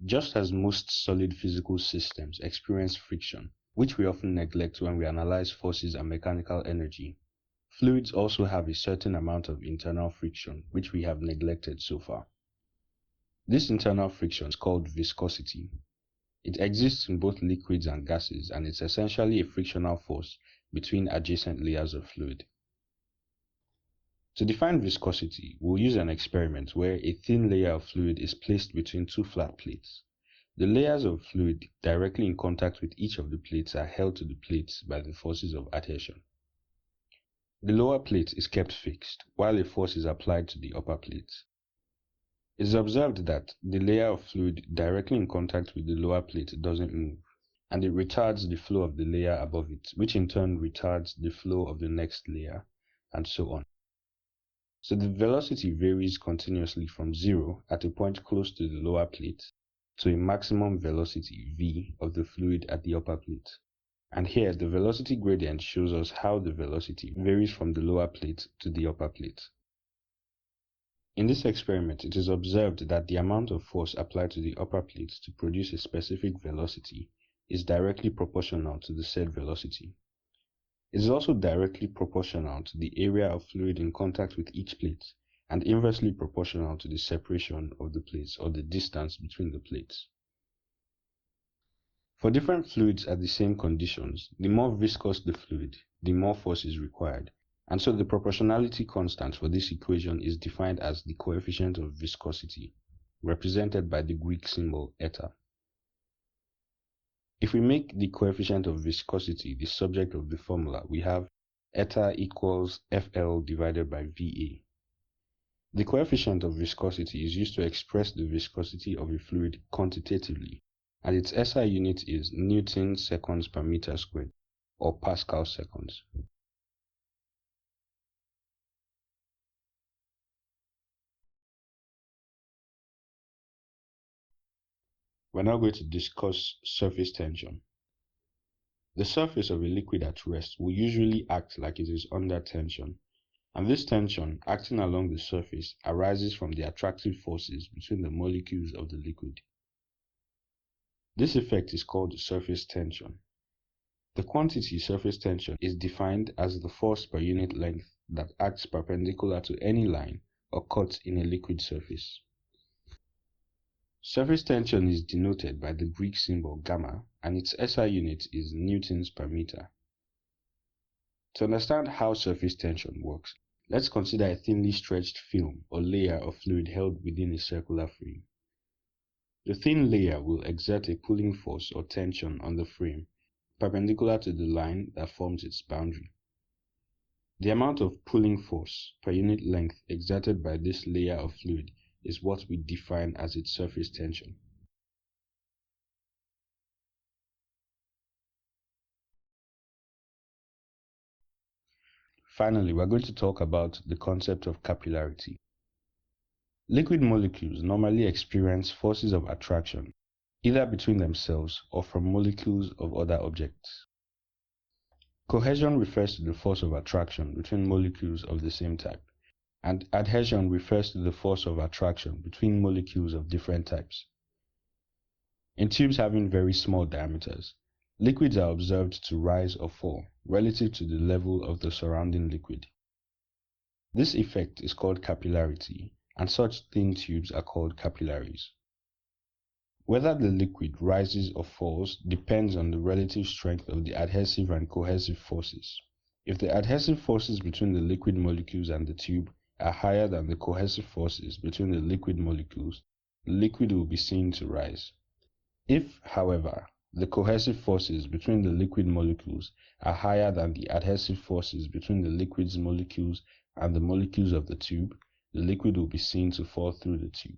Just as most solid physical systems experience friction, which we often neglect when we analyze forces and mechanical energy, fluids also have a certain amount of internal friction, which we have neglected so far. This internal friction is called viscosity. It exists in both liquids and gases, and it's essentially a frictional force between adjacent layers of fluid. To define viscosity, we'll use an experiment where a thin layer of fluid is placed between two flat plates. The layers of fluid directly in contact with each of the plates are held to the plates by the forces of adhesion. The lower plate is kept fixed, while a force is applied to the upper plate. It is observed that the layer of fluid directly in contact with the lower plate doesn't move, and it retards the flow of the layer above it, which in turn retards the flow of the next layer, and so on. So the velocity varies continuously from 0 at a point close to the lower plate to a maximum velocity v of the fluid at the upper plate. And here the velocity gradient shows us how the velocity varies from the lower plate to the upper plate. In this experiment, it is observed that the amount of force applied to the upper plate to produce a specific velocity is directly proportional to the said velocity. It is also directly proportional to the area of fluid in contact with each plate, and inversely proportional to the separation of the plates or the distance between the plates. For different fluids at the same conditions, the more viscous the fluid, the more force is required, and so the proportionality constant for this equation is defined as the coefficient of viscosity, represented by the Greek symbol eta. If we make the coefficient of viscosity the subject of the formula, we have eta equals FL divided by VA. The coefficient of viscosity is used to express the viscosity of a fluid quantitatively, and its SI unit is Newton seconds per meter squared, or Pascal seconds. We're now going to discuss surface tension. The surface of a liquid at rest will usually act like it is under tension, and this tension acting along the surface arises from the attractive forces between the molecules of the liquid. This effect is called surface tension. The quantity surface tension is defined as the force per unit length that acts perpendicular to any line or cut in a liquid surface. Surface tension is denoted by the Greek symbol gamma, and its SI unit is newtons per meter. To understand how surface tension works, let's consider a thinly stretched film or layer of fluid held within a circular frame. The thin layer will exert a pulling force or tension on the frame, perpendicular to the line that forms its boundary. The amount of pulling force per unit length exerted by this layer of fluid is what we define as its surface tension. Finally, we're going to talk about the concept of capillarity. Liquid molecules normally experience forces of attraction, either between themselves or from molecules of other objects. Cohesion refers to the force of attraction between molecules of the same type, and adhesion refers to the force of attraction between molecules of different types. In tubes having very small diameters, liquids are observed to rise or fall relative to the level of the surrounding liquid. This effect is called capillarity, and such thin tubes are called capillaries. Whether the liquid rises or falls depends on the relative strength of the adhesive and cohesive forces. If the adhesive forces between the liquid molecules and the tube are higher than the cohesive forces between the liquid molecules, the liquid will be seen to rise. If, however, the cohesive forces between the liquid molecules are higher than the adhesive forces between the liquid's molecules and the molecules of the tube, the liquid will be seen to fall through the tube.